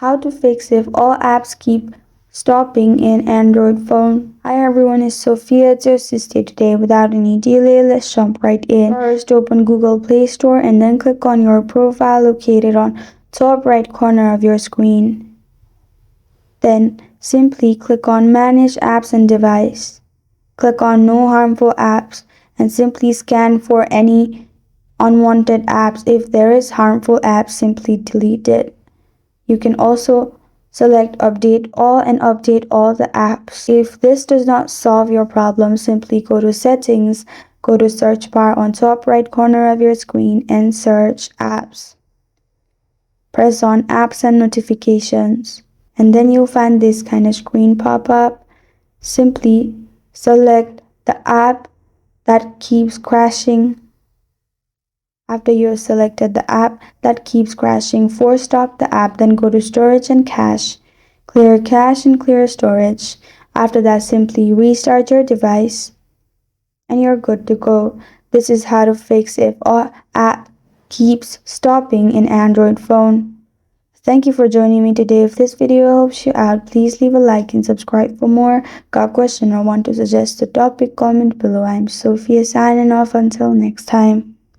How to fix if all apps keep stopping in Android phone. Hi everyone, it's Sophia. It's your sister today. Without any delay, let's jump right in. First, open Google Play Store and then click on your profile located on top right corner of your screen. Then simply click on Manage Apps and Device. Click on No Harmful Apps and simply scan for any unwanted apps. If there is harmful apps, simply delete it. You can also select Update All and update all the apps. If this does not solve your problem, simply go to Settings, go to Search bar on top right corner of your screen and search Apps. Press on Apps and Notifications, and then you'll find this kind of screen pop up. Simply select the app that keeps crashing. After you have selected the app that keeps crashing, force stop the app, then go to Storage and Cache. Clear cache and clear storage. After that, simply restart your device and you're good to go. This is how to fix if all app keeps stopping in Android phone. Thank you for joining me today. If this video helps you out, please leave a like and subscribe for more. Got a question or want to suggest a topic, comment below. I'm Sophia signing off until next time.